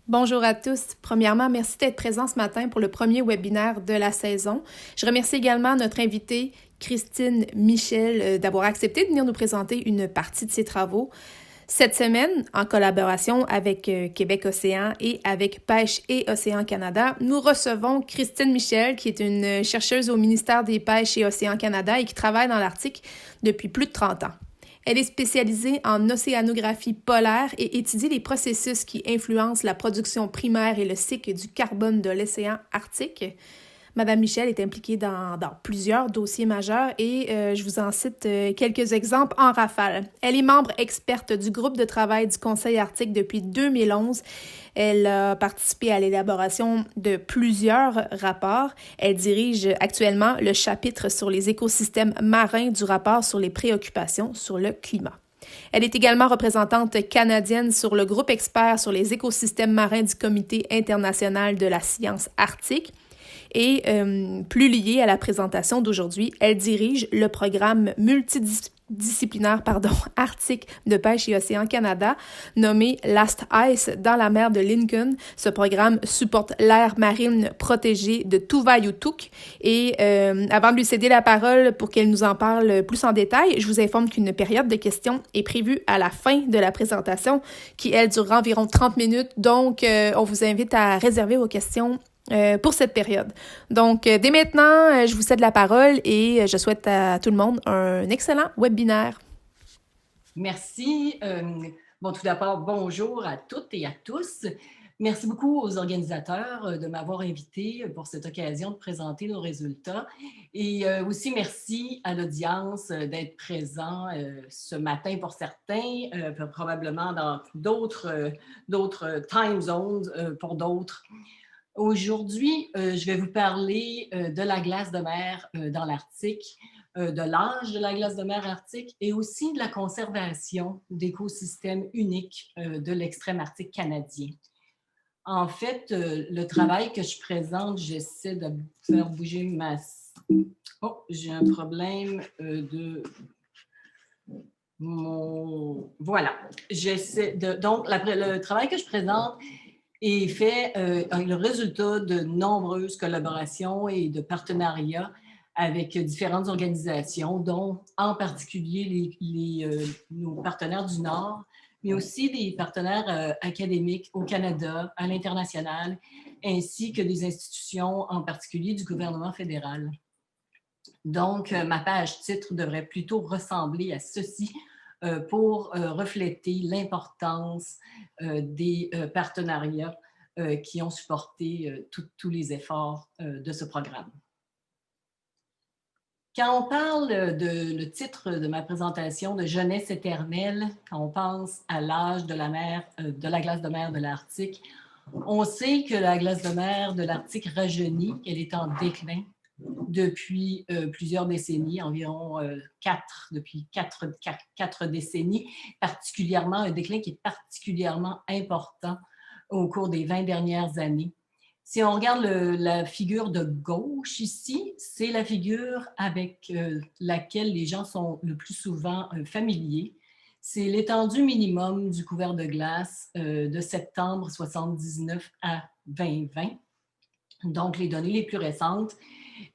Bonjour à tous. Premièrement, merci d'être présent ce matin pour le premier webinaire de la saison. Je remercie également notre invitée Christine Michel d'avoir accepté de venir nous présenter une partie de ses travaux. Cette semaine, en collaboration avec Québec Océan et avec Pêche et Océan Canada, nous recevons Christine Michel, qui est une chercheuse au ministère des Pêches et Océan Canada et qui travaille dans l'Arctique depuis plus de 30 ans. Elle est spécialisée en océanographie polaire et étudie les processus qui influencent la production primaire et le cycle du carbone de l'océan Arctique. Madame Michel est impliquée dans plusieurs dossiers majeurs et je vous en cite quelques exemples en rafale. Elle est membre experte du groupe de travail du Conseil arctique depuis 2011. Elle a participé à l'élaboration de plusieurs rapports. Elle dirige actuellement le chapitre sur les écosystèmes marins du rapport sur les préoccupations sur le climat. Elle est également représentante canadienne sur le groupe expert sur les écosystèmes marins du Comité international de la science arctique. Et plus liée à la présentation d'aujourd'hui, elle dirige le programme multidisciplinaire Arctique de pêche et océan Canada, nommé Last Ice dans la mer de Lincoln. Ce programme supporte l'aire marine protégée de Tuvalutuk. Et avant de lui céder la parole pour qu'elle nous en parle plus en détail, je vous informe qu'une période de questions est prévue à la fin de la présentation, qui, elle, durera environ 30 minutes. Donc, on vous invite à réserver vos questions pour cette période. Donc, dès maintenant, je vous cède la parole et je souhaite à tout le monde un excellent webinaire. Merci. Tout d'abord, bonjour à toutes et à tous. Merci beaucoup aux organisateurs de m'avoir invité pour cette occasion de présenter nos résultats. Et aussi, merci à l'audience d'être présent ce matin pour certains, probablement dans d'autres time zones pour d'autres. Aujourd'hui, je vais vous parler de la glace de mer dans l'Arctique, de l'âge de la glace de mer arctique et aussi de la conservation d'écosystèmes uniques de l'extrême arctique canadien. En fait, le travail que je présente, j'essaie de faire bouger ma... Oh, j'ai un problème de... Voilà. Donc, le travail que je présente est fait le résultat de nombreuses collaborations et de partenariats avec différentes organisations, dont en particulier nos partenaires du Nord, mais aussi des partenaires académiques au Canada, à l'international, ainsi que des institutions, en particulier du gouvernement fédéral. Donc, ma page titre devrait plutôt ressembler à ceci pour refléter l'importance des partenariats qui ont supporté tous les efforts de ce programme. Quand on parle le titre de ma présentation de jeunesse éternelle, quand on pense à l'âge de la mer, de la glace de mer de l'Arctique, on sait que la glace de mer de l'Arctique rajeunit, qu'elle est en déclin depuis plusieurs décennies, environ depuis quatre décennies, particulièrement un déclin qui est particulièrement important au cours des 20 dernières années. Si on regarde la figure de gauche ici, c'est la figure avec laquelle les gens sont le plus souvent familiers. C'est l'étendue minimum du couvert de glace de septembre 79 à 2020, donc les données les plus récentes.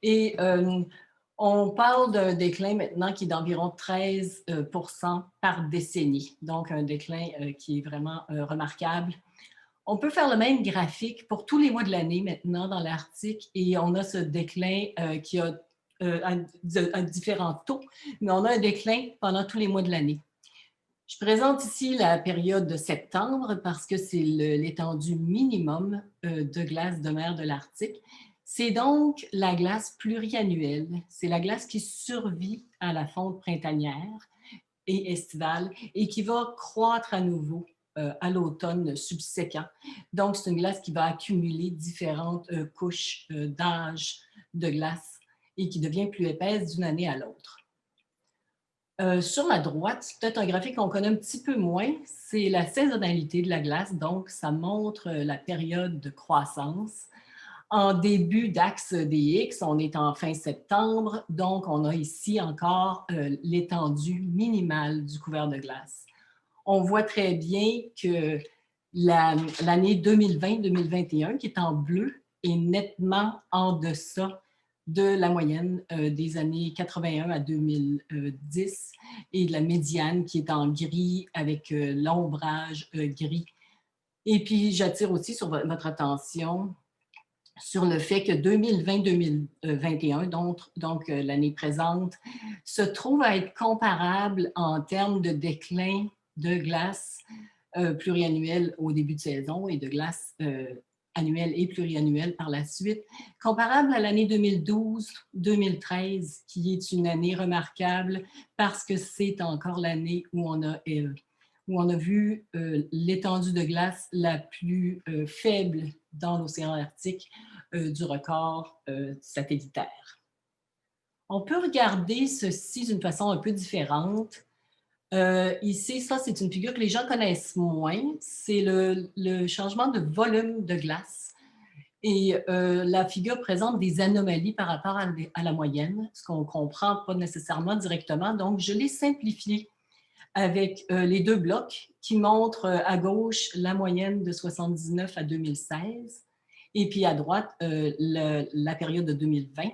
Et on parle d'un déclin maintenant qui est d'environ 13% par décennie, donc un déclin qui est vraiment remarquable. On peut faire le même graphique pour tous les mois de l'année maintenant dans l'Arctique et on a ce déclin qui a un différent taux, mais on a un déclin pendant tous les mois de l'année. Je présente ici la période de septembre parce que c'est l'étendue minimum de glace de mer de l'Arctique. C'est donc la glace pluriannuelle. C'est la glace qui survit à la fonte printanière et estivale et qui va croître à nouveau à l'automne subséquent. Donc, c'est une glace qui va accumuler différentes couches d'âge de glace et qui devient plus épaisse d'une année à l'autre. Sur ma droite, c'est peut-être un graphique qu'on connaît un petit peu moins, c'est la saisonnalité de la glace, donc ça montre la période de croissance. En début d'axe des X, on est en fin septembre, donc on a ici encore l'étendue minimale du couvert de glace. On voit très bien que L'année 2020-2021, qui est en bleu, est nettement en deçà de la moyenne des années 81 à 2010 et de la médiane qui est en gris avec l'ombrage gris. Et puis, j'attire aussi sur votre attention sur le fait que 2020-2021, donc l'année présente, se trouve à être comparable en termes de déclin de glace pluriannuelle au début de saison et de glace annuelle et pluriannuelle par la suite, comparable à l'année 2012-2013, qui est une année remarquable parce que c'est encore l'année où on a vu l'étendue de glace la plus faible dans l'océan Arctique du record satellitaire. On peut regarder ceci d'une façon un peu différente. Ici, ça, c'est une figure que les gens connaissent moins. C'est le changement de volume de glace. Et la figure présente des anomalies par rapport à la moyenne, ce qu'on ne comprend pas nécessairement directement. Donc, je l'ai simplifié avec les deux blocs qui montrent à gauche la moyenne de 79 à 2016 et puis à droite la période de 2020.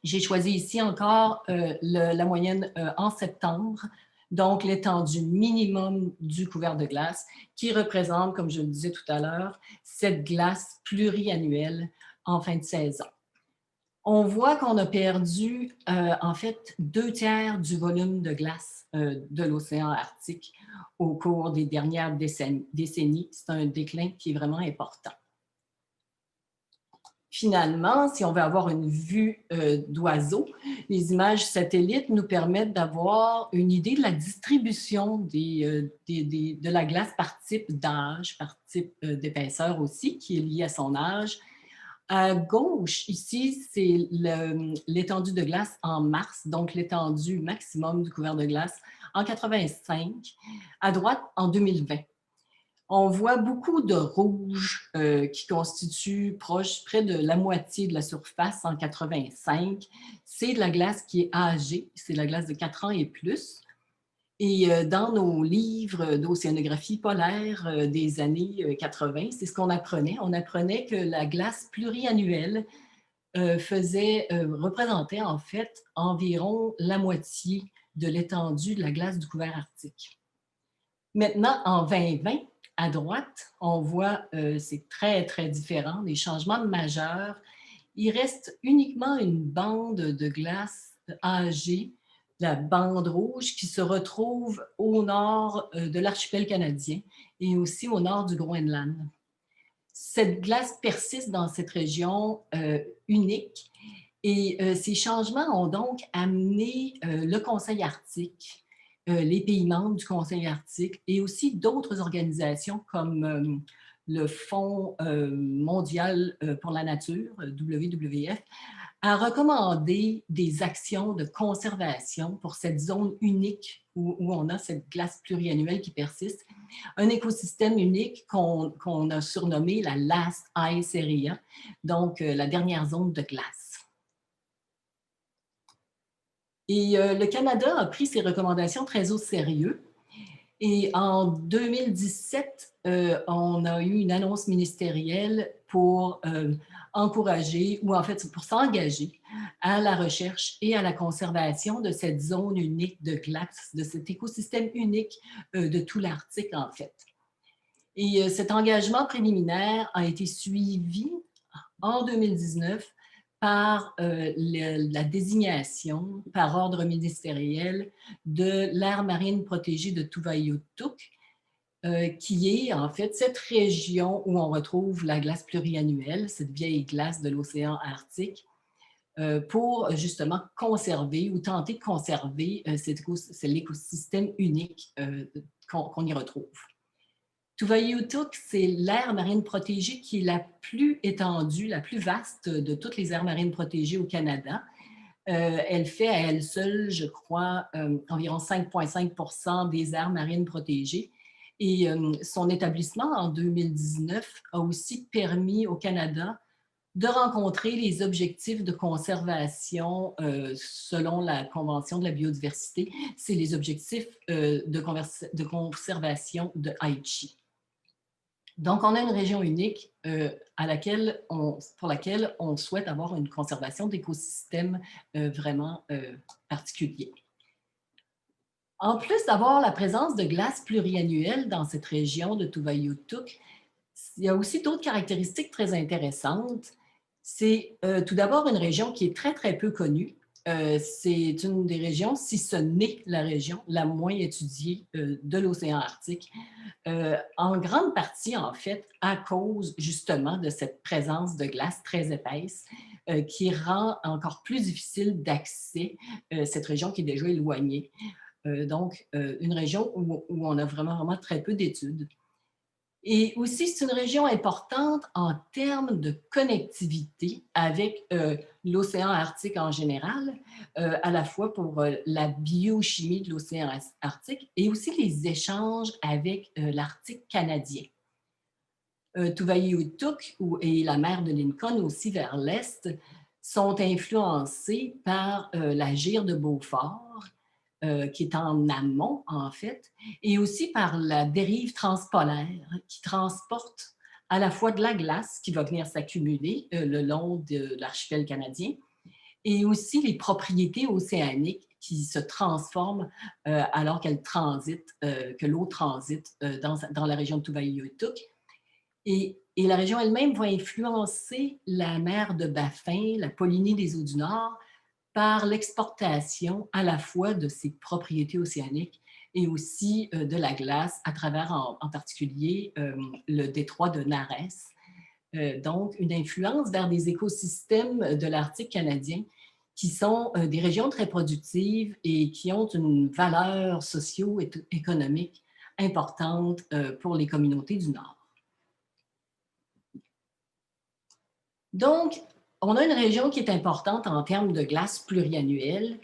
J'ai choisi ici encore la moyenne en septembre, donc l'étendue minimum du couvert de glace qui représente, comme je le disais tout à l'heure, cette glace pluriannuelle en fin de saison. On voit qu'on a perdu en fait 2/3 du volume de glace de l'océan Arctique au cours des dernières décennies. C'est un déclin qui est vraiment important. Finalement, si on veut avoir une vue d'oiseau, les images satellites nous permettent d'avoir une idée de la distribution de la glace par type d'âge, par type d'épaisseur aussi, qui est liée à son âge. À gauche, ici, c'est l'étendue de glace en mars, donc l'étendue maximum du couvert de glace en 85. À droite, en 2020. On voit beaucoup de rouge qui constitue près de la moitié de la surface en 85. C'est de la glace qui est âgée, c'est de la glace de 4 ans et plus. Et dans nos livres d'océanographie polaire des années 80, c'est ce qu'on apprenait. On apprenait que la glace pluriannuelle représentait en fait environ la moitié de l'étendue de la glace du couvert arctique. Maintenant, en 2020, à droite, on voit, c'est très, très différent, des changements majeurs. Il reste uniquement une bande de glace âgée, la bande rouge, qui se retrouve au nord de l'archipel canadien et aussi au nord du Groenland. Cette glace persiste dans cette région unique et ces changements ont donc amené le Conseil arctique, les pays membres du Conseil arctique et aussi d'autres organisations comme le Fonds mondial pour la nature, WWF, à recommander des actions de conservation pour cette zone unique où on a cette glace pluriannuelle qui persiste, un écosystème unique qu'on a surnommé la Last Ice Area, donc la dernière zone de glace. Et le Canada a pris ces recommandations très au sérieux. Et en 2017, on a eu une annonce ministérielle pour encourager, ou en fait pour s'engager à la recherche et à la conservation de cette zone unique de glace, de cet écosystème unique de tout l'Arctique en fait. Et cet engagement préliminaire a été suivi en 2019 par la désignation par ordre ministériel de l'aire marine protégée de Tuvalu-Tuk, qui est en fait cette région où on retrouve la glace pluriannuelle, cette vieille glace de l'océan Arctique, pour justement conserver ou tenter de conserver l'écosystème unique qu'on y retrouve. Tuvalu-Tuk, c'est l'aire marine protégée qui est la plus étendue, la plus vaste de toutes les aires marines protégées au Canada. Elle fait à elle seule, je crois, environ 5,5 % des aires marines protégées. Et son établissement en 2019 a aussi permis au Canada de rencontrer les objectifs de conservation selon la Convention de la biodiversité. C'est les objectifs de conservation de Aichi. Donc, on a une région unique pour laquelle on souhaite avoir une conservation d'écosystèmes vraiment particuliers. En plus d'avoir la présence de glaces pluriannuelles dans cette région de Tuvalu-Tuk, il y a aussi d'autres caractéristiques très intéressantes. C'est tout d'abord une région qui est très, très peu connue. C'est une des régions, si ce n'est la région la moins étudiée de l'océan Arctique, en grande partie, en fait, à cause justement de cette présence de glace très épaisse qui rend encore plus difficile d'accès cette région qui est déjà éloignée. Donc, une région où on a vraiment très peu d'études. Et aussi, c'est une région importante en termes de connectivité avec l'océan Arctique en général, à la fois pour la biochimie de l'océan Arctique et aussi les échanges avec l'Arctique canadien. Tuvalu-Tuk et la mer de Lincoln aussi vers l'est sont influencés par la gyre de Beaufort, qui est en amont, en fait, et aussi par la dérive transpolaire qui transporte à la fois de la glace qui va venir s'accumuler le long de l'archipel canadien et aussi les propriétés océaniques qui se transforment alors qu'elles transitent, que l'eau transite dans la région de Tuvalu-Tuk. Et la région elle-même va influencer la mer de Baffin, la Polynésie des eaux du Nord, par l'exportation à la fois de ses propriétés océaniques et aussi de la glace à travers en particulier le détroit de Nares. Donc, une influence vers des écosystèmes de l'Arctique canadien qui sont des régions très productives et qui ont une valeur socio-économique importante pour les communautés du Nord. Donc, on a une région qui est importante en termes de glace pluriannuelle.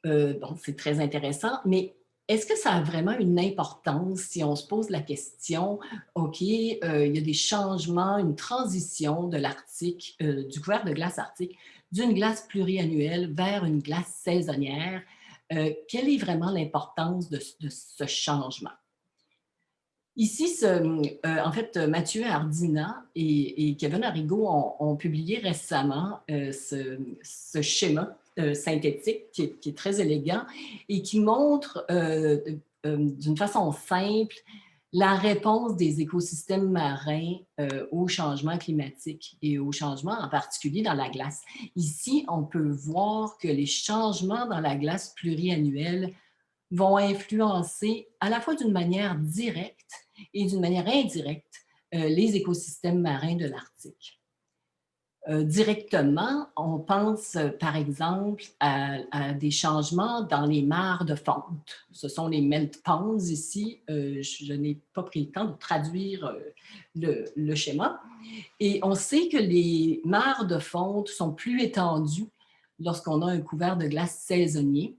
Bon, c'est très intéressant, mais est-ce que ça a vraiment une importance si on se pose la question, OK, il y a des changements, une transition de l'Arctique, du couvert de glace arctique, d'une glace pluriannuelle vers une glace saisonnière? Quelle est vraiment l'importance de ce changement? Ici, en fait, Mathieu Ardina et Kevin Arrigo ont publié récemment ce schéma synthétique qui est très élégant et qui montre d'une façon simple la réponse des écosystèmes marins au changement climatique et au changement en particulier dans la glace. Ici, on peut voir que les changements dans la glace pluriannuelle vont influencer à la fois d'une manière directe et d'une manière indirecte les écosystèmes marins de l'Arctique. Directement, on pense par exemple à des changements dans les mares de fonte. Ce sont les melt ponds ici. Je n'ai pas pris le temps de traduire le schéma. Et on sait que les mares de fonte sont plus étendues lorsqu'on a un couvert de glace saisonnier.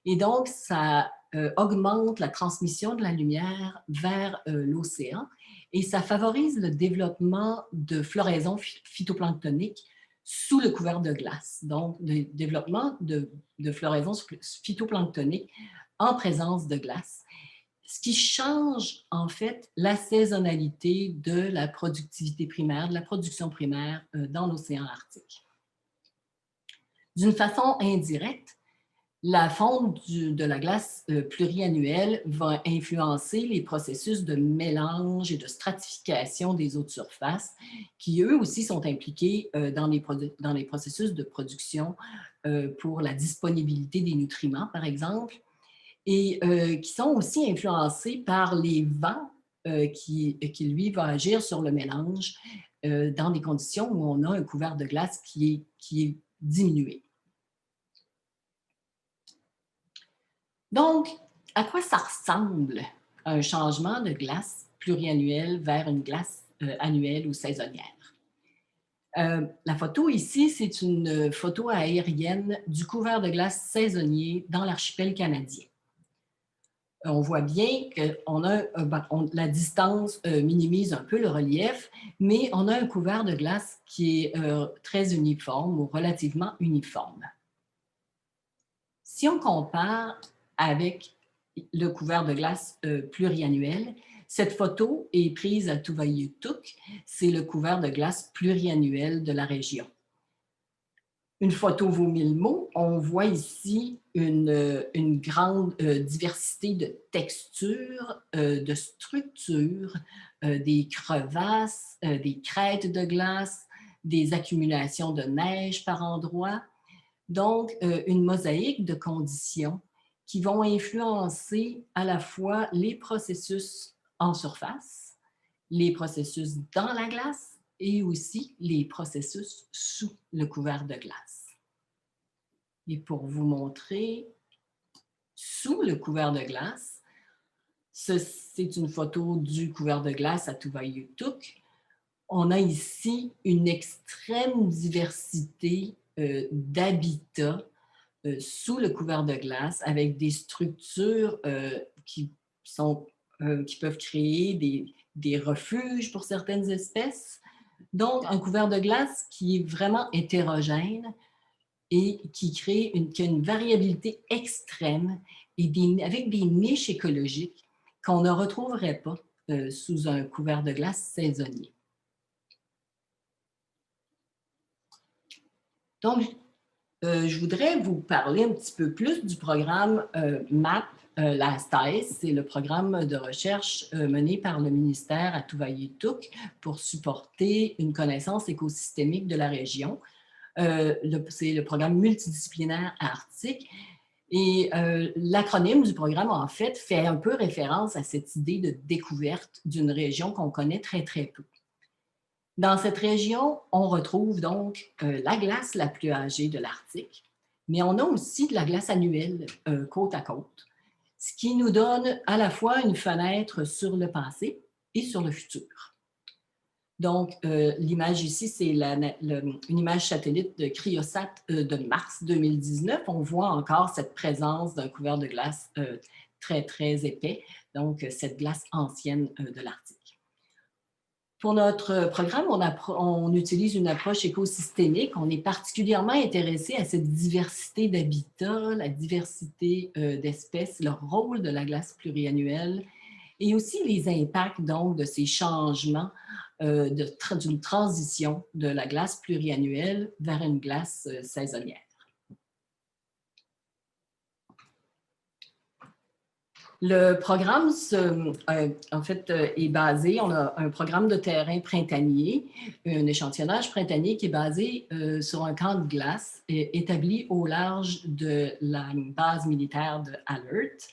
Et donc, ça augmente la transmission de la lumière vers l'océan et ça favorise le développement de floraison phytoplanctonique sous le couvert de glace. Donc, le développement de floraison phytoplanctonique en présence de glace. Ce qui change, en fait, la saisonnalité de la productivité primaire, de la production primaire dans l'océan Arctique. D'une façon indirecte, la fonte de la glace pluriannuelle va influencer les processus de mélange et de stratification des eaux de surface qui, eux aussi, sont impliqués dans les processus de production pour la disponibilité des nutriments, par exemple, et qui sont aussi influencés par les vents qui, lui, va agir sur le mélange dans des conditions où on a un couvert de glace qui est diminué. Donc, à quoi ça ressemble un changement de glace pluriannuelle vers une glace annuelle ou saisonnière? La photo ici, c'est une photo aérienne du couvert de glace saisonnier dans l'archipel canadien. On voit bien que la distance minimise un peu le relief, mais on a un couvert de glace qui est très uniforme ou relativement uniforme. Si on compare avec le couvert de glace pluriannuel, Cette photo est prise à Tuvalutuk, c'est le couvert de glace pluriannuel de la région. Une photo vaut 1000 mots. On voit ici une grande diversité de textures, de structures, des crevasses, des crêtes de glace, des accumulations de neige par endroits. Donc, une mosaïque de conditions qui vont influencer à la fois les processus en surface, les processus dans la glace et aussi les processus sous le couvert de glace. Et pour vous montrer sous le couvert de glace, c'est une photo du couvert de glace à Tuvalutuk. On a ici une extrême diversité d'habitats sous le couvert de glace avec des structures qui peuvent créer des refuges pour certaines espèces. Donc, un couvert de glace qui est vraiment hétérogène et qui a une variabilité extrême et avec des niches écologiques qu'on ne retrouverait pas sous un couvert de glace saisonnier. Donc, je voudrais vous parler un petit peu plus du programme MAP LASTICE. C'est le programme de recherche mené par le ministère à Tuvalutuk pour supporter une connaissance écosystémique de la région. C'est le programme multidisciplinaire arctique. Et l'acronyme du programme, en fait, fait un peu référence à cette idée de découverte d'une région qu'on connaît très, très peu. Dans cette région, on retrouve donc la glace la plus âgée de l'Arctique, mais on a aussi de la glace annuelle côte à côte, ce qui nous donne à la fois une fenêtre sur le passé et sur le futur. Donc, l'image ici, c'est une image satellite de Cryosat de mars 2019. On voit encore cette présence d'un couvert de glace très, très épais, donc cette glace ancienne de l'Arctique. Pour notre programme, on utilise une approche écosystémique. On est particulièrement intéressé à cette diversité d'habitats, la diversité d'espèces, le rôle de la glace pluriannuelle et aussi les impacts donc de ces changements d'une transition de la glace pluriannuelle vers une glace saisonnière. Le programme, en fait, est basé, on a un programme de terrain printanier, un échantillonnage printanier qui est basé sur un camp de glace établi au large de la base militaire de Alert.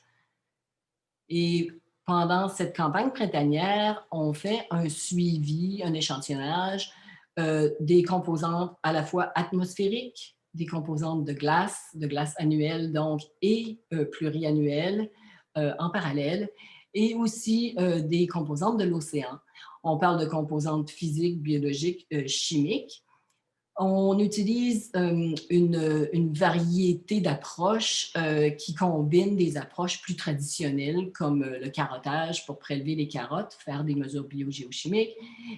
Et pendant cette campagne printanière, on fait un suivi, un échantillonnage des composantes à la fois atmosphériques, des composantes de glace annuelle donc, et pluriannuelle, en parallèle, et aussi des composantes de l'océan. On parle de composantes physiques, biologiques, chimiques. On utilise une variété d'approches qui combinent des approches plus traditionnelles comme le carottage pour prélever les carottes, faire des mesures biogéochimiques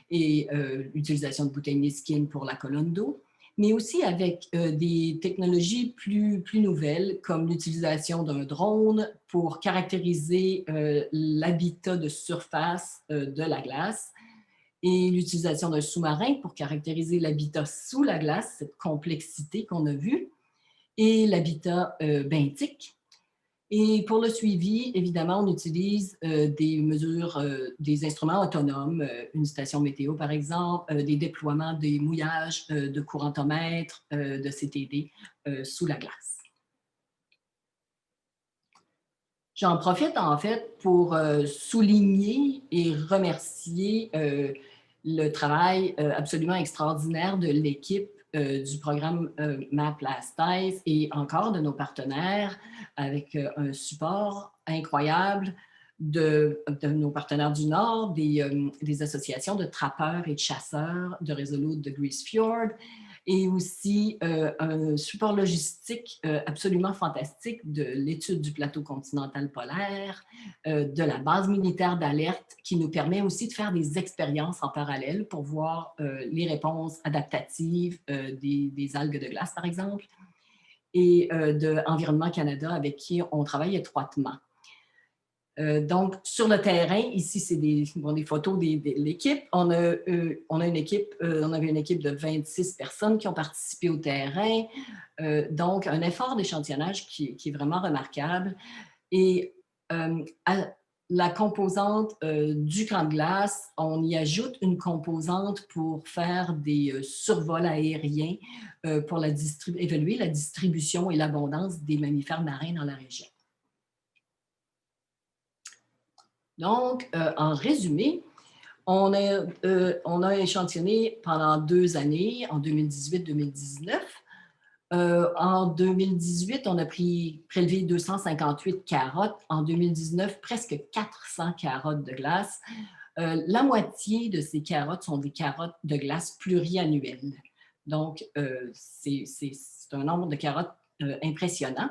et l'utilisation de bouteilles Niskin pour la colonne d'eau, mais aussi avec des technologies plus nouvelles, comme l'utilisation d'un drone pour caractériser l'habitat de surface de la glace et l'utilisation d'un sous-marin pour caractériser l'habitat sous la glace, cette complexité qu'on a vue, et l'habitat benthique. Et pour le suivi, évidemment, on utilise des mesures, des instruments autonomes, une station météo par exemple, des déploiements des mouillages de courantomètres, de CTD sous la glace. J'en profite en fait pour souligner et remercier le travail absolument extraordinaire de l'équipe du programme MAP LASTICE et encore de nos partenaires avec un support incroyable de nos partenaires du Nord, des associations de trappeurs et de chasseurs de Resolute de Grise Fjord et aussi un support logistique absolument fantastique de l'étude du plateau continental polaire, de la base militaire d'alerte qui nous permet aussi de faire des expériences en parallèle pour voir les réponses adaptatives des algues de glace, par exemple, et de Environnement Canada avec qui on travaille étroitement. Donc, sur le terrain, ici, c'est des photos de l'équipe. On avait une équipe de 26 personnes qui ont participé au terrain. Donc, un effort d'échantillonnage qui est vraiment remarquable. Et à la composante du camp de glace, on y ajoute une composante pour faire des survols aériens pour évaluer la distribution et l'abondance des mammifères marins dans la région. Donc, en résumé, on a échantillonné pendant 2 années, en 2018-2019. En 2018, on a prélevé 258 carottes. En 2019, presque 400 carottes de glace. La moitié de ces carottes sont des carottes de glace pluriannuelles. Donc, c'est un nombre de carottes impressionnant.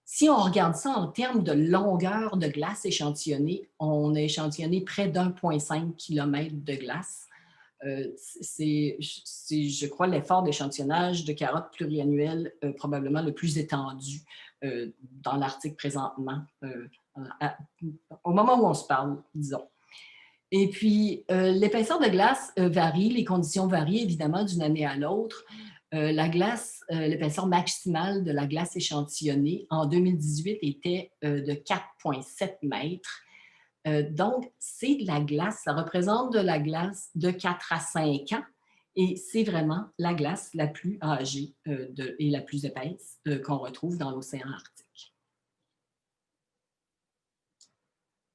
Si on regarde ça en termes de longueur de glace échantillonnée, on a échantillonné près d'1,5 km de glace. C'est, je crois, l'effort d'échantillonnage de carottes pluriannuelles probablement le plus étendu dans l'Arctique présentement, au moment où on se parle, disons. Et puis, l'épaisseur de glace varie, les conditions varient évidemment d'une année à l'autre. L'épaisseur maximale de la glace échantillonnée en 2018 était de 4,7 mètres. Donc, c'est de la glace, ça représente de la glace de 4 à 5 ans et c'est vraiment la glace la plus âgée et la plus épaisse qu'on retrouve dans l'océan Arctique.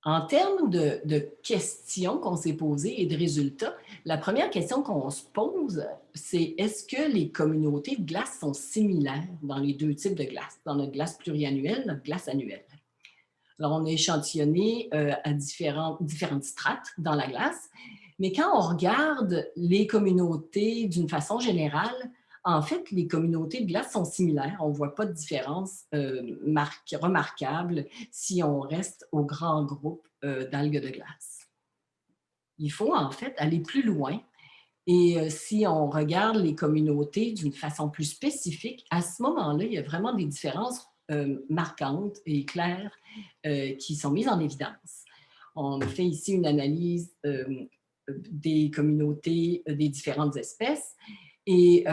En termes de questions qu'on s'est posées et de résultats, la première question qu'on se pose, c'est est-ce que les communautés de glace sont similaires dans les deux types de glace, dans notre glace pluriannuelle, notre glace annuelle? Alors, on a échantillonné à différentes strates dans la glace, mais quand on regarde les communautés d'une façon générale, en fait, les communautés de glace sont similaires. On ne voit pas de différence remarquable si on reste au grand groupe d'algues de glace. Il faut en fait aller plus loin et si on regarde les communautés d'une façon plus spécifique, à ce moment-là, il y a vraiment des différences marquantes et claires qui sont mises en évidence. On a fait ici une analyse des communautés des différentes espèces et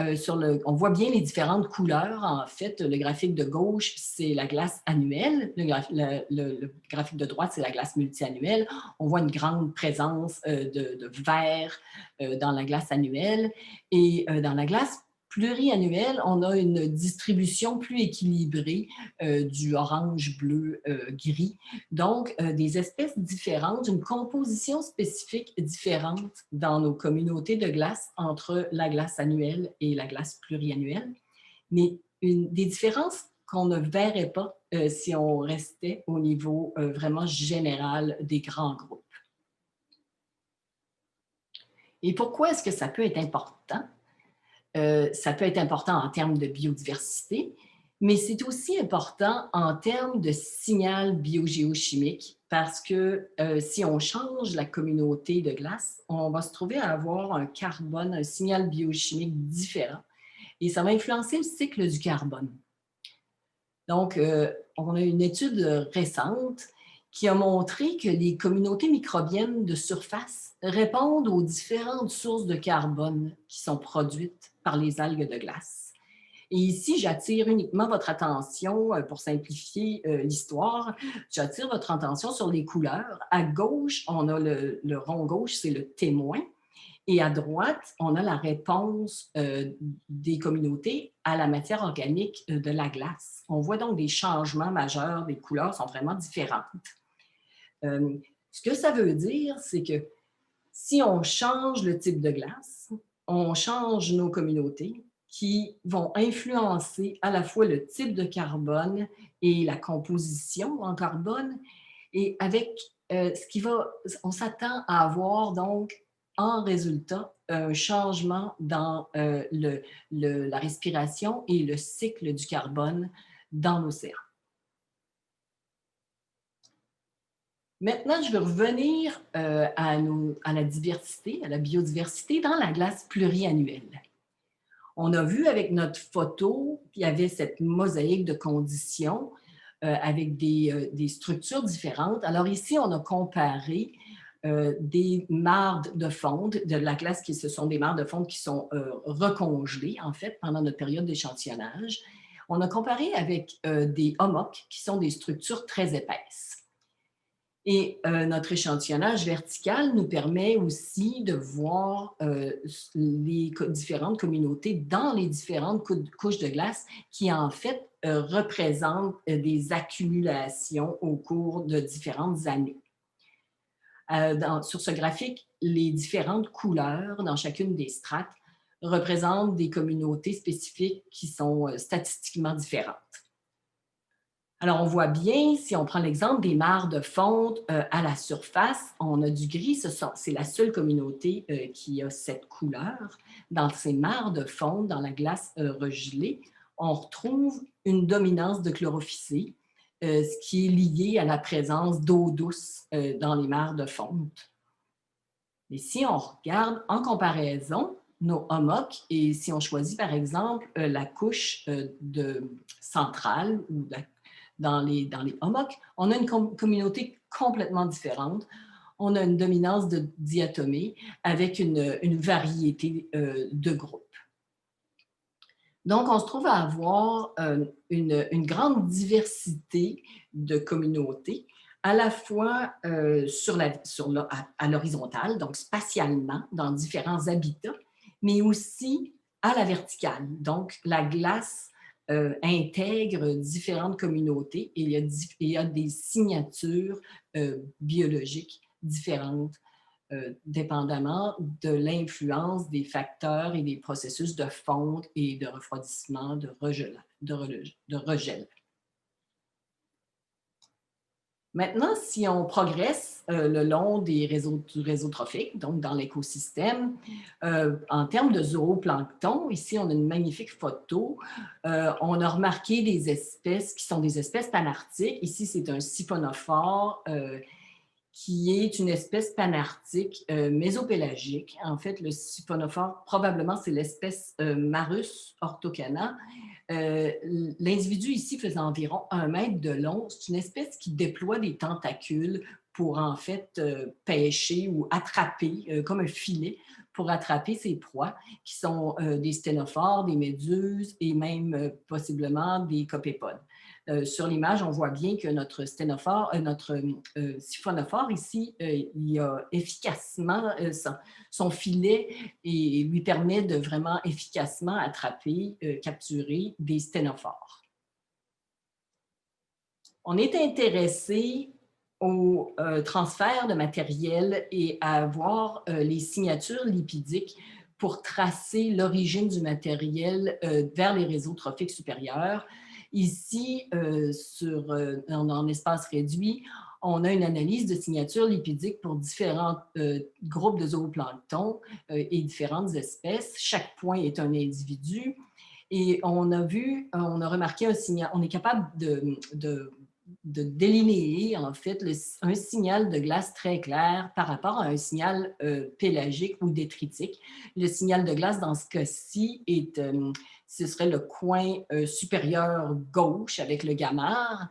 on voit bien les différentes couleurs. En fait, le graphique de gauche, c'est la glace annuelle. Le graphique de droite, c'est la glace multiannuelle. On voit une grande présence de vert dans la glace annuelle. Et dans la glace pluriannuelle, on a une distribution plus équilibrée du orange, bleu, gris. Donc, des espèces différentes, une composition spécifique différente dans nos communautés de glace entre la glace annuelle et la glace pluriannuelle, mais des différences qu'on ne verrait pas si on restait au niveau vraiment général des grands groupes. Et pourquoi est-ce que ça peut être important? Ça peut être important en termes de biodiversité, mais c'est aussi important en termes de signal biogéochimique parce que si on change la communauté de glace, on va se trouver à avoir un carbone, un signal biochimique différent et ça va influencer le cycle du carbone. Donc, on a une étude récente qui a montré que les communautés microbiennes de surface répondent aux différentes sources de carbone qui sont produites par les algues de glace. Et ici, j'attire uniquement votre attention, pour simplifier l'histoire, j'attire votre attention sur les couleurs. À gauche, on a le rond gauche, c'est le témoin. Et à droite, on a la réponse des communautés à la matière organique de la glace. On voit donc des changements majeurs, les couleurs sont vraiment différentes. Ce que ça veut dire, c'est que si on change le type de glace, on change nos communautés qui vont influencer à la fois le type de carbone et la composition en carbone. Et avec on s'attend à avoir donc en résultat un changement dans la respiration et le cycle du carbone dans l'océan. Maintenant, je vais revenir à la diversité, à la biodiversité dans la glace pluriannuelle. On a vu avec notre photo qu'il y avait cette mosaïque de conditions avec des structures différentes. Alors ici, on a comparé des mares de fonte, de la glace ce sont des mares de fonte qui sont recongelées, en fait, pendant notre période d'échantillonnage. On a comparé avec des hummocks, qui sont des structures très épaisses. Et notre échantillonnage vertical nous permet aussi de voir les différentes communautés dans les différentes couches de glace qui, en fait, représentent des accumulations au cours de différentes années. Sur ce graphique, les différentes couleurs dans chacune des strates représentent des communautés spécifiques qui sont statistiquement différentes. Alors, on voit bien, si on prend l'exemple des mares de fonte à la surface, on a du gris, c'est la seule communauté qui a cette couleur. Dans ces mares de fonte, dans la glace regelée, on retrouve une dominance de chlorophyllée, ce qui est lié à la présence d'eau douce dans les mares de fonte. Et si on regarde en comparaison nos hummocks, et si on choisit par exemple la couche centrale ou dans les hummocks, on a une communauté complètement différente. On a une dominance de diatomée avec une variété de groupes. Donc, on se trouve à avoir une grande diversité de communautés, à la fois à l'horizontale, donc spatialement, dans différents habitats, mais aussi à la verticale. Donc, la glace intègre différentes communautés et il y a des signatures biologiques différentes dépendamment de l'influence des facteurs et des processus de fonte et de refroidissement, de regel. Maintenant, si on progresse le long du réseau trophique, donc dans l'écosystème, en termes de zooplancton, ici on a une magnifique photo. On a remarqué des espèces qui sont des espèces panarctiques. Ici, c'est un siphonophore qui est une espèce panarctique mésopélagique. En fait, le siphonophore, probablement, c'est l'espèce Marus ortocana. L'individu ici faisait environ 1 mètre de long. C'est une espèce qui déploie des tentacules pour, en fait, pêcher ou attraper, comme un filet, pour attraper ses proies, qui sont des sténophores, des méduses et même possiblement des copépodes. Sur l'image, on voit bien que notre siphonophore ici, il a efficacement son filet et lui permet de vraiment efficacement attraper, capturer des sténophores. On est intéressé au transfert de matériel et à voir les signatures lipidiques pour tracer l'origine du matériel vers les réseaux trophiques supérieurs. Ici, en espace réduit, on a une analyse de signatures lipidiques pour différents groupes de zooplancton et différentes espèces. Chaque point est un individu. Et on a remarqué un signal, on est capable de délinéer, en fait, un signal de glace très clair par rapport à un signal pélagique ou détritique. Le signal de glace, dans ce cas-ci, ce serait le coin supérieur gauche avec le gamard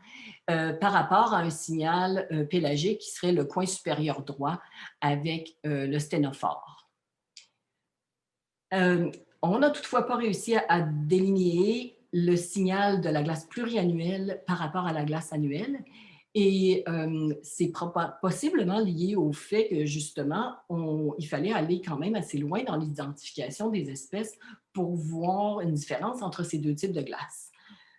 par rapport à un signal pélagique qui serait le coin supérieur droit avec le sténophore. On n'a toutefois pas réussi à délinéer le signal de la glace pluriannuelle par rapport à la glace annuelle. Et c'est possiblement lié au fait que, justement, il fallait aller quand même assez loin dans l'identification des espèces pour voir une différence entre ces deux types de glace.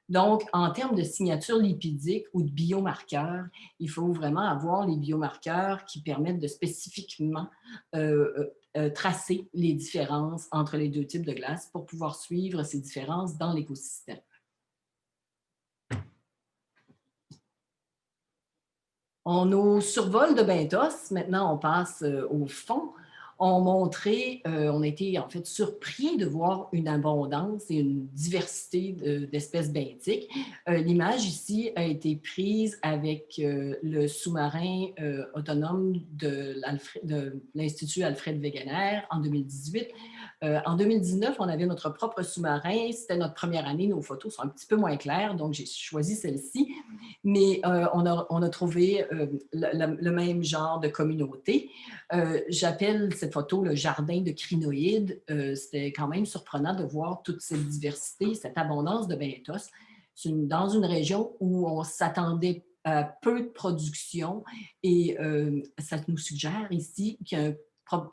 Donc, en termes de signature lipidique ou de biomarqueurs, il faut vraiment avoir les biomarqueurs qui permettent de spécifiquement tracer les différences entre les deux types de glace pour pouvoir suivre ces différences dans l'écosystème. Au survol de Bentos, maintenant on passe au fond. ont montré, on a été en fait surpris de voir une abondance et une diversité d'espèces benthiques. L'image ici a été prise avec le sous-marin autonome de l'Institut Alfred Wegener en 2018. En 2019, on avait notre propre sous-marin. C'était notre première année. Nos photos sont un petit peu moins claires, donc j'ai choisi celle-ci. Mais on a trouvé le même genre de communauté. J'appelle cette photo le jardin de crinoïdes. C'était quand même surprenant de voir toute cette diversité, cette abondance de benthos dans une région où on s'attendait à peu de production et ça nous suggère ici qu'il y a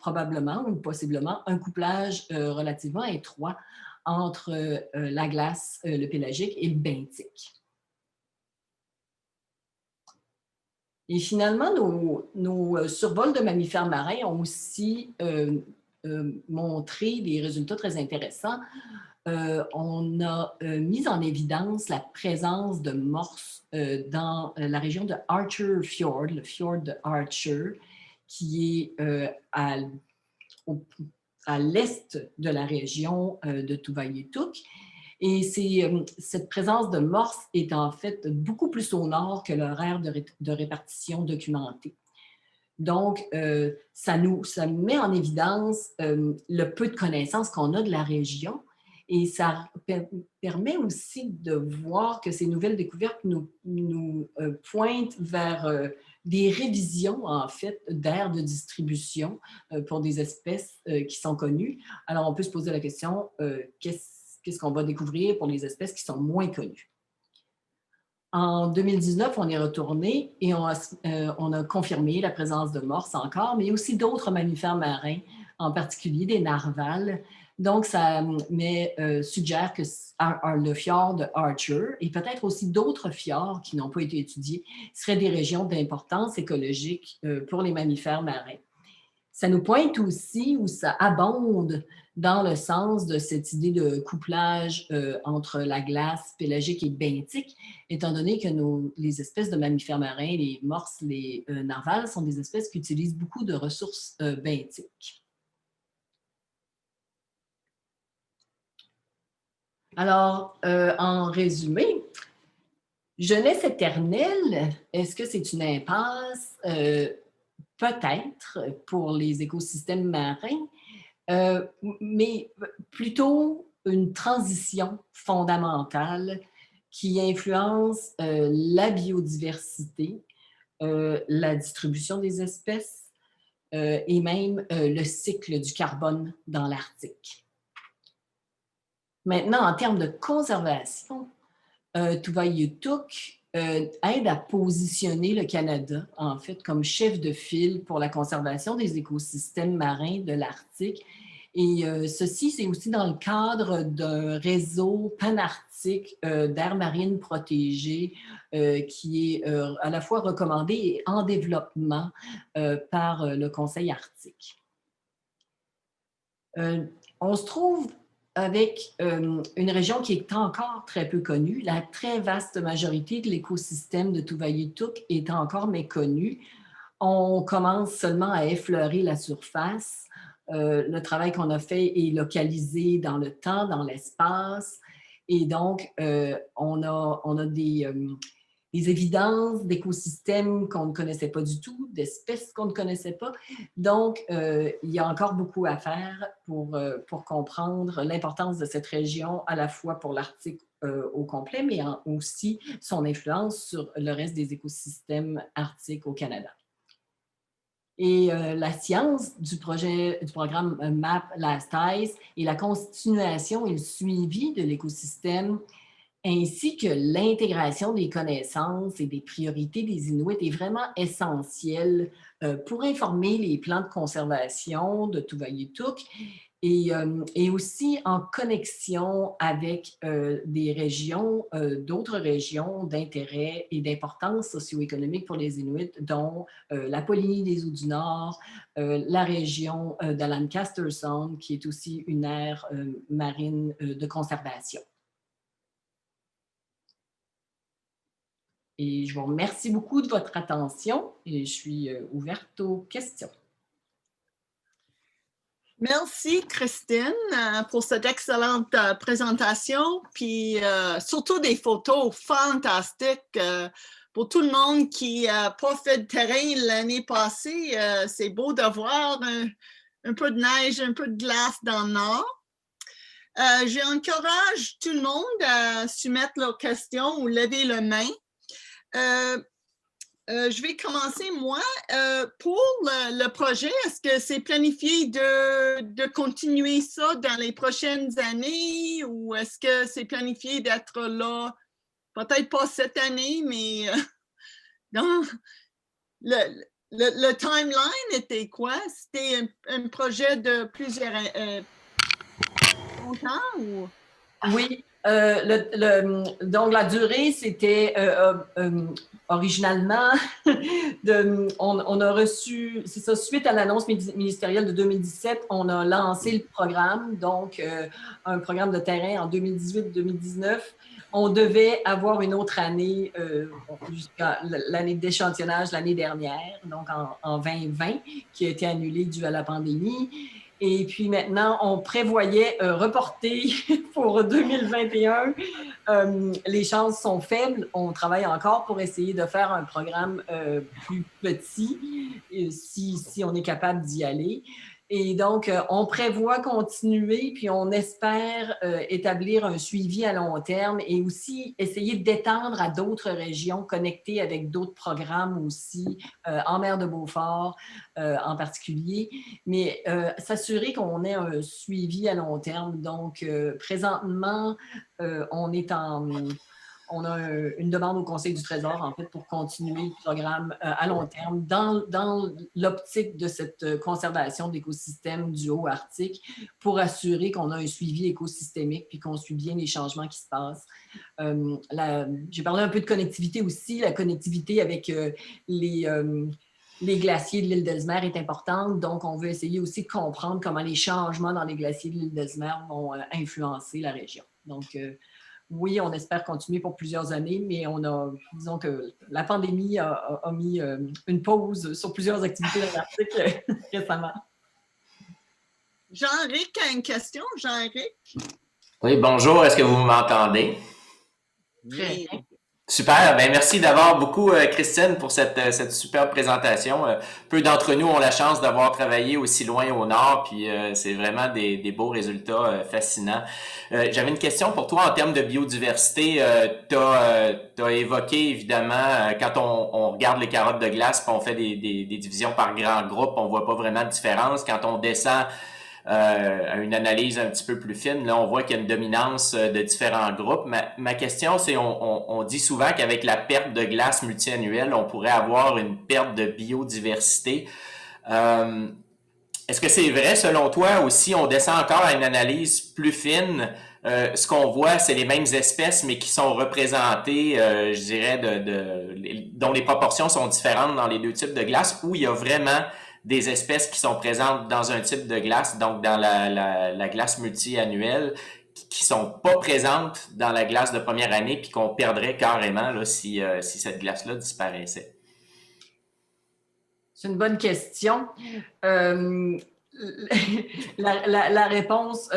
probablement ou possiblement un couplage relativement étroit entre la glace, le pélagique et le benthique. Et finalement, nos survols de mammifères marins ont aussi montré des résultats très intéressants. On a mis en évidence la présence de morses dans la région de Archer Fjord, le fjord de Archer, qui est à l'est de la région de Tuvalutuk. Et cette présence de morses est en fait beaucoup plus au nord que leur aire de répartition documentée. Donc, ça met en évidence le peu de connaissances qu'on a de la région et ça permet aussi de voir que ces nouvelles découvertes nous pointent vers des révisions, en fait, d'aires de distribution pour des espèces qui sont connues. Alors, on peut se poser la question, qu'est-ce qu'on va découvrir pour les espèces qui sont moins connues? En 2019, on est retourné et on a confirmé la présence de morses encore, mais aussi d'autres mammifères marins, en particulier des narvals. Donc, ça suggère que le fjord de Archer et peut-être aussi d'autres fjords qui n'ont pas été étudiés seraient des régions d'importance écologique pour les mammifères marins. Ça nous pointe aussi où ça abonde dans le sens de cette idée de couplage entre la glace pélagique et benthique, étant donné que les espèces de mammifères marins, les morses, les narvals, sont des espèces qui utilisent beaucoup de ressources benthiques. Alors, en résumé, jeunesse éternelle, est-ce que c'est une impasse? Peut-être pour les écosystèmes marins, mais plutôt une transition fondamentale qui influence la biodiversité, la distribution des espèces et même le cycle du carbone dans l'Arctique. Maintenant, en termes de conservation, Tuvalutuk aide à positionner le Canada, en fait, comme chef de file pour la conservation des écosystèmes marins de l'Arctique. Et ceci, c'est aussi dans le cadre d'un réseau panarctique d'aires marines protégées qui est à la fois recommandé et en développement par le Conseil arctique. On se trouve avec une région qui est encore très peu connue. La très vaste majorité de l'écosystème de Tuvalutuk est encore méconnue. On commence seulement à effleurer la surface. Le travail qu'on a fait est localisé dans le temps, dans l'espace. Et donc, on a des évidences d'écosystèmes qu'on ne connaissait pas du tout, d'espèces qu'on ne connaissait pas. Donc, il y a encore beaucoup à faire pour comprendre l'importance de cette région, à la fois pour l'Arctique au complet, mais aussi son influence sur le reste des écosystèmes arctiques au Canada. Et la science du programme MAP Last Ice et la continuation et le suivi de l'écosystème ainsi que l'intégration des connaissances et des priorités des Inuits est vraiment essentielle pour informer les plans de conservation de Tuvalutuk et aussi en connexion avec des régions, d'autres régions d'intérêt et d'importance socio-économique pour les Inuits, dont la Polynésie des eaux du Nord, la région de Lancaster Sound, qui est aussi une aire marine de conservation. Et je vous remercie beaucoup de votre attention et je suis ouverte aux questions. Merci, Christine, pour cette excellente présentation, puis surtout des photos fantastiques. Pour tout le monde qui n'a pas fait de terrain l'année passée, c'est beau de voir un peu de neige, un peu de glace dans le nord. J'encourage tout le monde à soumettre leurs questions ou lever la main. Je vais commencer, moi. Pour le projet, est-ce que c'est planifié de continuer ça dans les prochaines années ou est-ce que c'est planifié d'être là, peut-être pas cette année, mais dans le timeline était quoi? C'était un projet de plusieurs longtemps ou? Oui, donc la durée, c'était originalement, on a reçu, c'est ça, suite à l'annonce ministérielle de 2017, on a lancé le programme, donc un programme de terrain en 2018-2019. On devait avoir une autre année jusqu'à l'année d'échantillonnage l'année dernière, donc en 2020, qui a été annulée due à la pandémie. Et puis maintenant, on prévoyait reporter pour 2021. Les chances sont faibles. On travaille encore pour essayer de faire un programme plus petit, si on est capable d'y aller. Et donc, on prévoit continuer, puis on espère établir un suivi à long terme et aussi essayer d'étendre à d'autres régions, connectées avec d'autres programmes aussi, en mer de Beaufort en particulier, mais s'assurer qu'on ait un suivi à long terme. Donc, présentement, on a une demande au Conseil du Trésor, en fait, pour continuer le programme à long terme dans l'optique de cette conservation d'écosystèmes du Haut-Arctique pour assurer qu'on a un suivi écosystémique puis qu'on suit bien les changements qui se passent. J'ai parlé un peu de connectivité aussi. La connectivité avec les glaciers de l'île d'Ellesmer est importante. Donc, on veut essayer aussi de comprendre comment les changements dans les glaciers de l'île d'Ellesmer vont influencer la région. Donc, oui, on espère continuer pour plusieurs années, mais disons que la pandémie a mis une pause sur plusieurs activités de l'Arctique récemment. Jean-Ric a une question. Jean-Ric? Oui, bonjour. Est-ce que vous m'entendez? Oui. Super. Ben merci d'abord beaucoup, Christine, pour cette superbe présentation. Peu d'entre nous ont la chance d'avoir travaillé aussi loin au nord, puis c'est vraiment des beaux résultats fascinants. J'avais une question pour toi en termes de biodiversité. T'as évoqué évidemment quand on regarde les carottes de glace, puis on fait des divisions par grands groupes, on voit pas vraiment de différence. Quand on descend à une analyse un petit peu plus fine, là, on voit qu'il y a une dominance de différents groupes. Ma question, c'est, on dit souvent qu'avec la perte de glace multiannuelle, on pourrait avoir une perte de biodiversité. Est-ce que c'est vrai, selon toi, ou si on descend encore à une analyse plus fine, ce qu'on voit, c'est les mêmes espèces, mais qui sont représentées, je dirais, dont les proportions sont différentes dans les deux types de glace, où il y a vraiment des espèces qui sont présentes dans un type de glace, donc dans la glace multi-annuelle, qui sont pas présentes dans la glace de première année, puis qu'on perdrait carrément là, si cette glace-là disparaissait? C'est une bonne question. La réponse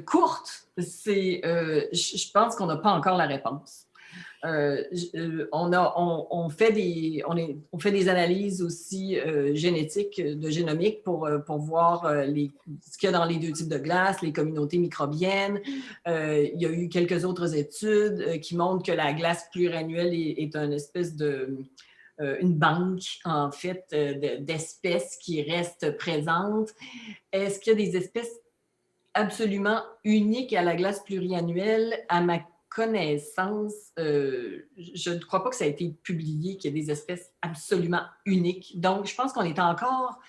courte, c'est je pense qu'on n'a pas encore la réponse. On fait des analyses aussi génétiques, de génomique pour voir ce qu'il y a dans les deux types de glace, les communautés microbiennes. Il y a eu quelques autres études qui montrent que la glace pluriannuelle est une espèce une banque, en fait, d'espèces qui restent présentes. Est-ce qu'il y a des espèces absolument uniques à la glace pluriannuelle? À ma connaissance, je ne crois pas que ça a été publié qu'il y a des espèces absolument uniques. Donc, je pense qu'on est encore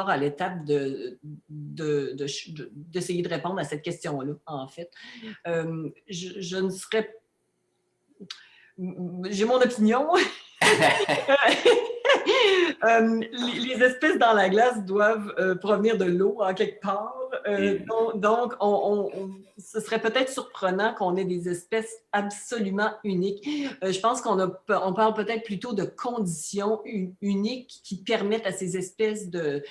à l'étape d'essayer de répondre à cette question-là, en fait. Je ne serais... J'ai mon opinion. Les espèces dans la glace doivent provenir de l'eau en quelque part. Donc, ce serait peut-être surprenant qu'on ait des espèces absolument uniques. Je pense on parle peut-être plutôt de conditions uniques qui permettent à ces espèces de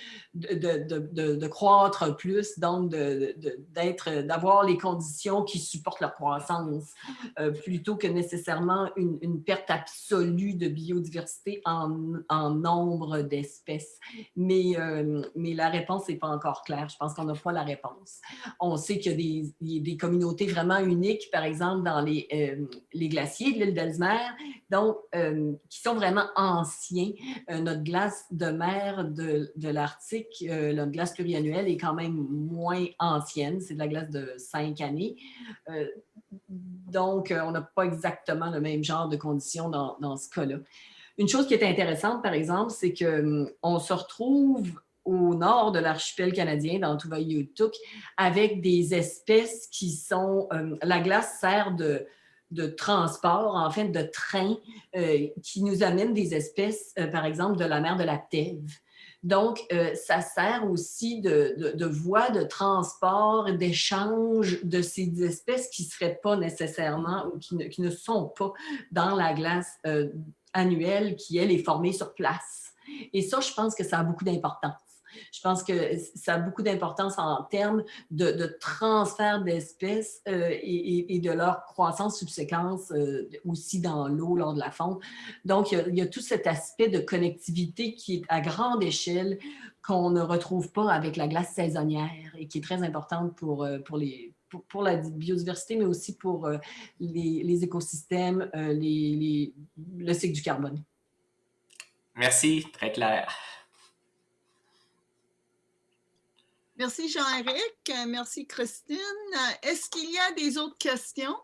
croître plus, donc d'avoir les conditions qui supportent leur croissance, plutôt que nécessairement une perte absolue de biodiversité en nombre d'espèces. Mais la réponse n'est pas encore claire. Je pense qu'on n'a pas la réponse. On sait qu'il y a des communautés vraiment uniques, par exemple, dans les glaciers de l'île d'Ellesmer, donc, qui sont vraiment anciens. Notre glace de mer de l'Arctique, notre glace pluriannuelle est quand même moins ancienne. C'est de la glace de 5 années. Donc, on n'a pas exactement le même genre de conditions dans ce cas-là. Une chose qui est intéressante, par exemple, c'est qu'on se retrouve au nord de l'archipel canadien, dans Tuvalu-Tuq, avec des espèces qui sont... la glace sert de transport, en fait, de train, qui nous amène des espèces, par exemple, de la mer de la Tève. Donc, ça sert aussi de voie de transport, d'échange de ces espèces qui ne seraient pas nécessairement ou qui ne sont pas dans la glace annuelle qui, elle, est formée sur place. Et ça, je pense que ça a beaucoup d'importance. Je pense que ça a beaucoup d'importance en termes de transfert d'espèces et de leur croissance subséquence aussi dans l'eau lors de la fonte. Donc, il y a tout cet aspect de connectivité qui est à grande échelle qu'on ne retrouve pas avec la glace saisonnière et qui est très importante pour la biodiversité, mais aussi pour les écosystèmes, le cycle du carbone. Merci, très clair. Merci Jean-Éric, merci Christine. Est-ce qu'il y a des autres questions?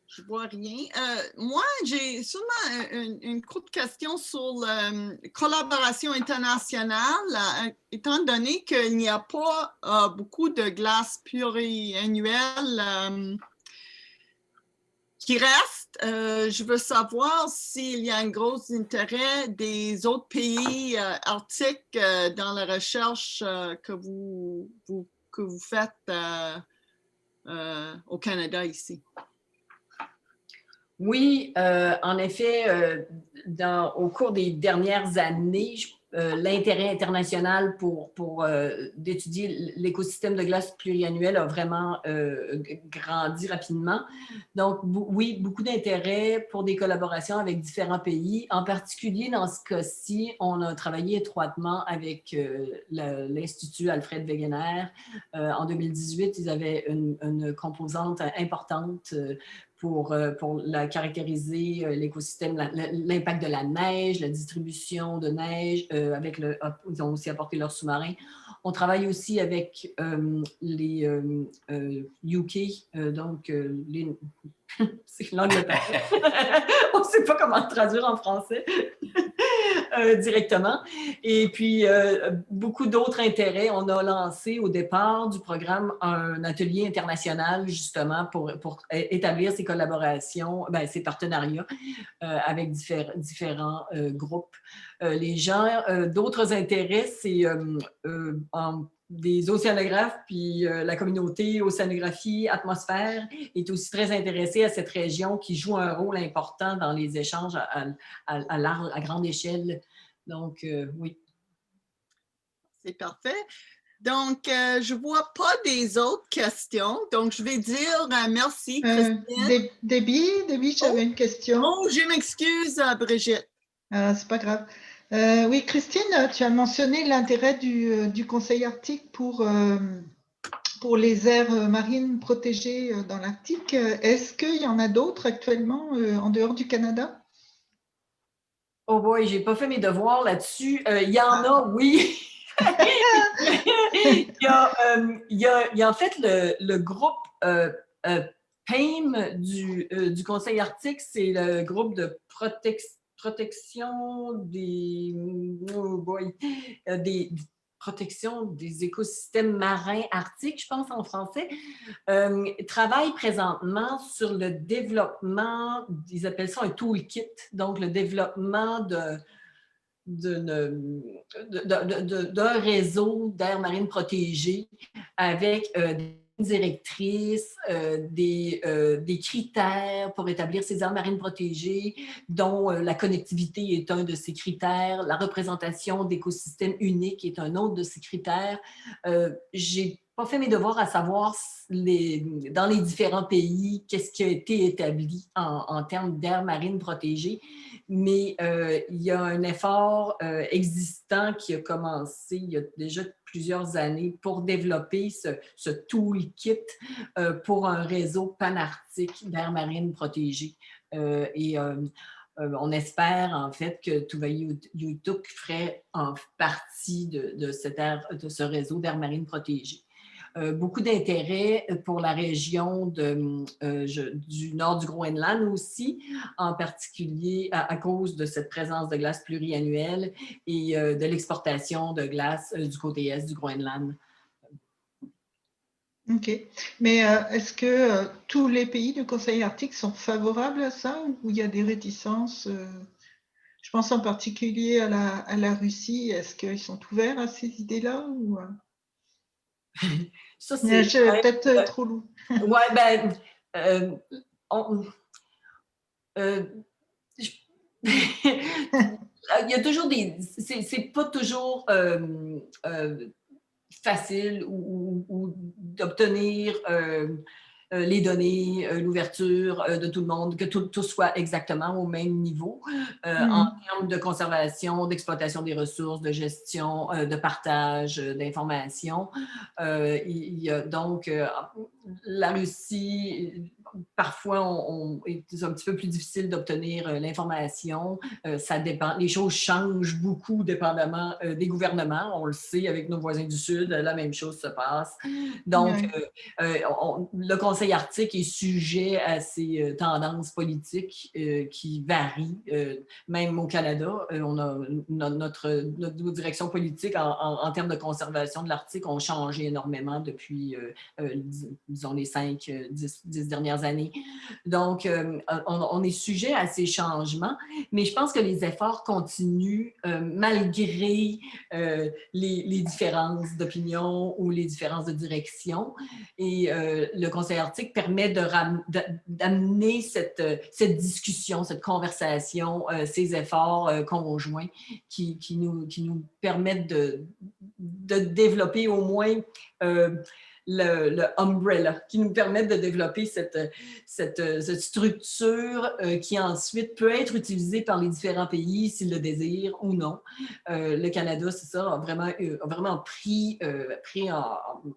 Je ne vois rien. Moi, j'ai seulement une courte question sur la collaboration internationale, étant donné qu'il n'y a pas beaucoup de glaces pluriannuelles qui restent. Je veux savoir s'il y a un gros intérêt des autres pays arctiques dans la recherche que vous faites au Canada ici. Oui, en effet, au cours des dernières années, l'intérêt international pour d'étudier l'écosystème de glace pluriannuel a vraiment grandi rapidement. Donc, oui, beaucoup d'intérêt pour des collaborations avec différents pays. En particulier, dans ce cas-ci, on a travaillé étroitement avec l'Institut Alfred Wegener. En 2018, ils avaient une composante importante pour la caractériser, l'écosystème, l'impact de la neige, la distribution de neige, ils ont aussi apporté leurs sous-marins. On travaille aussi avec les UK, donc c'est l'Angleterre. On ne sait pas comment le traduire en français directement. Et puis, beaucoup d'autres intérêts. On a lancé au départ du programme un atelier international justement pour établir ces collaborations, ces partenariats avec différents groupes. Les gens, d'autres intérêts, c'est des océanographes, puis la communauté océanographie, atmosphère est aussi très intéressée à cette région qui joue un rôle important dans les échanges à grande échelle. Donc, oui. C'est parfait. Donc, je ne vois pas des autres questions. Donc, je vais dire merci, Christine. Debbie, j'avais une question. Oh, je m'excuse, Brigitte. C'est pas grave. Oui, Christine, tu as mentionné l'intérêt du Conseil arctique pour les aires marines protégées dans l'Arctique. Est-ce qu'il y en a d'autres actuellement en dehors du Canada? Oh boy, j'ai pas fait mes devoirs là-dessus. Il y en a, oui. il y a en fait le groupe PAIM du Conseil arctique, c'est le groupe de protection des protection des écosystèmes marins arctiques, je pense en français, travaille présentement sur le développement, ils appellent ça un toolkit, donc le développement d'un réseau d'aires marines protégées avec des directrices, des critères pour établir ces aires marines protégées, dont la connectivité est un de ces critères, la représentation d'écosystèmes uniques est un autre de ces critères. J'ai pas fait mes devoirs à savoir dans les différents pays qu'est-ce qui a été établi en termes d'aires marines protégées, mais il y a un effort existant qui a commencé il y a déjà plusieurs années pour développer ce toolkit pour un réseau panarctique d'aires marines protégées. On espère en fait que Tuvalu-Uttuk ferait en partie de ce réseau d'aires marines protégées. Beaucoup d'intérêt pour la région du nord du Groenland aussi, en particulier à cause de cette présence de glace pluriannuelle et de l'exportation de glace du côté est du Groenland. OK. Mais est-ce que tous les pays du Conseil arctique sont favorables à ça ou il y a des réticences Je pense en particulier à la Russie. Est-ce qu'ils sont ouverts à ces idées-là ou... Ça, c'est peut-être trop lourd. Oui, ben, il y a toujours c'est pas toujours facile ou d'obtenir les données, l'ouverture de tout le monde, que tout soit exactement au même niveau en termes de conservation, d'exploitation des ressources, de gestion, de partage d'informations. Il y a donc la Russie, parfois, c'est un petit peu plus difficile d'obtenir l'information. Ça dépend. Les choses changent beaucoup dépendamment des gouvernements. On le sait avec nos voisins du Sud, la même chose se passe. Donc, le Conseil arctique est sujet à ces tendances politiques qui varient. Même au Canada, on a notre direction politique en termes de conservation de l'Arctique ont changé énormément depuis, disons, les 5-10 dernières années. Donc, on est sujet à ces changements, mais je pense que les efforts continuent malgré les différences d'opinion ou les différences de direction. Et le Conseil arctique permet d'amener cette discussion, cette conversation, ces efforts conjoints qui nous permettent de développer au moins le umbrella, qui nous permettent de développer cette structure qui ensuite peut être utilisée par les différents pays s'ils le désirent ou non. Le Canada, c'est ça, a vraiment pris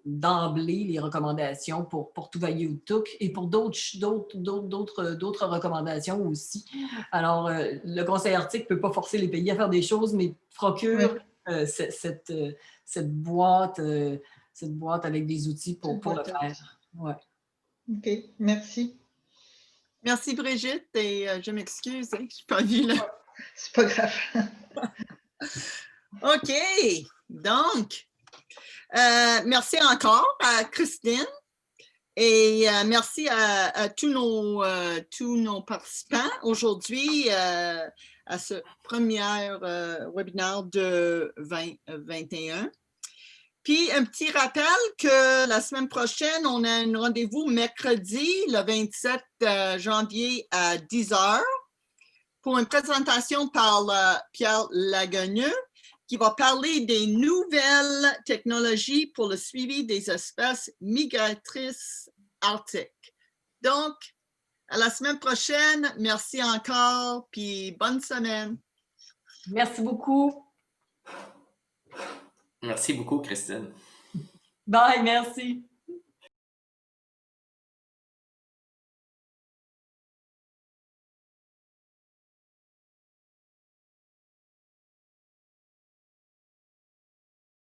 d'emblée les recommandations pour Tuvalu-Uttuk et pour d'autres recommandations aussi. Alors, le Conseil arctique ne peut pas forcer les pays à faire des choses, mais procure cette boîte avec des outils pour le faire. Ouais. OK, merci. Merci Brigitte et je m'excuse, je n'ai pas vu là. C'est pas grave. OK, donc, merci encore à Christine et merci à tous nos participants aujourd'hui à ce premier webinaire de 2021. Puis, un petit rappel que la semaine prochaine, on a un rendez-vous mercredi, le 27 janvier à 10h, pour une présentation par Pierre Lagagneux, qui va parler des nouvelles technologies pour le suivi des espèces migratrices arctiques. Donc, à la semaine prochaine. Merci encore, puis bonne semaine. Merci beaucoup. Merci beaucoup, Christine. Bye, merci.